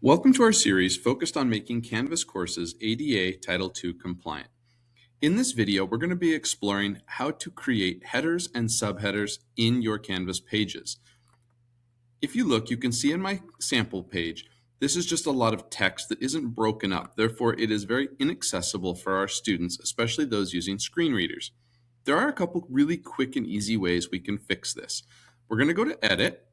Welcome to our series focused on making Canvas courses ADA Title II compliant. In this video, we're going to be exploring how to create headers and subheaders in your Canvas pages. If you look, you can see in my sample page, this is just a lot of text that isn't broken up. Therefore, it is very inaccessible for our students, especially those using screen readers. There are a couple really quick and easy ways we can fix this. We're going to go to Edit,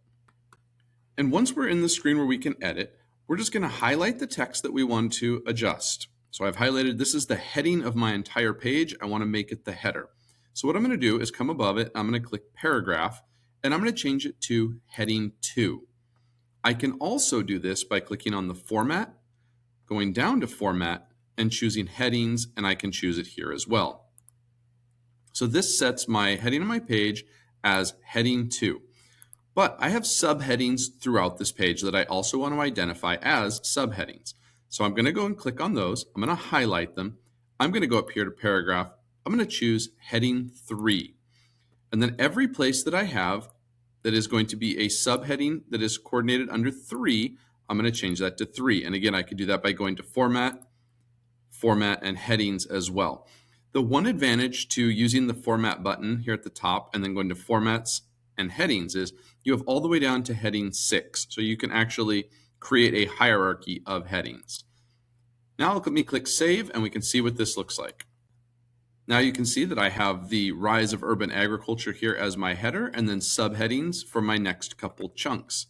and once we're in the screen where we can edit, we're just going to highlight the text that we want to adjust. So I've highlighted, this is the heading of my entire page. I want to make it the header. So what I'm going to do is come above it, I'm going to click Paragraph, and I'm going to change it to Heading 2. I can also do this by clicking on the Format, going down to Format, and choosing Headings, and I can choose it here as well. So this sets my heading on my page as Heading 2. But I have subheadings throughout this page that I also want to identify as subheadings. So I'm going to go and click on those. I'm going to highlight them. I'm going to go up here to Paragraph. I'm going to choose Heading 3. And then every place that I have that is going to be a subheading that is coordinated under 3, I'm going to change that to 3. And again, I could do that by going to Format, and Headings as well. The one advantage to using the Format button here at the top and then going to Formats and Headings is you have all the way down to heading 6. So you can actually create a hierarchy of headings. Now let me click Save, and we can see what this looks like. Now you can see that I have the rise of urban agriculture here as my header, and then subheadings for my next couple chunks.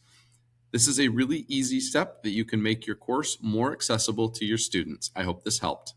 This is a really easy step that you can make your course more accessible to your students. I hope this helped.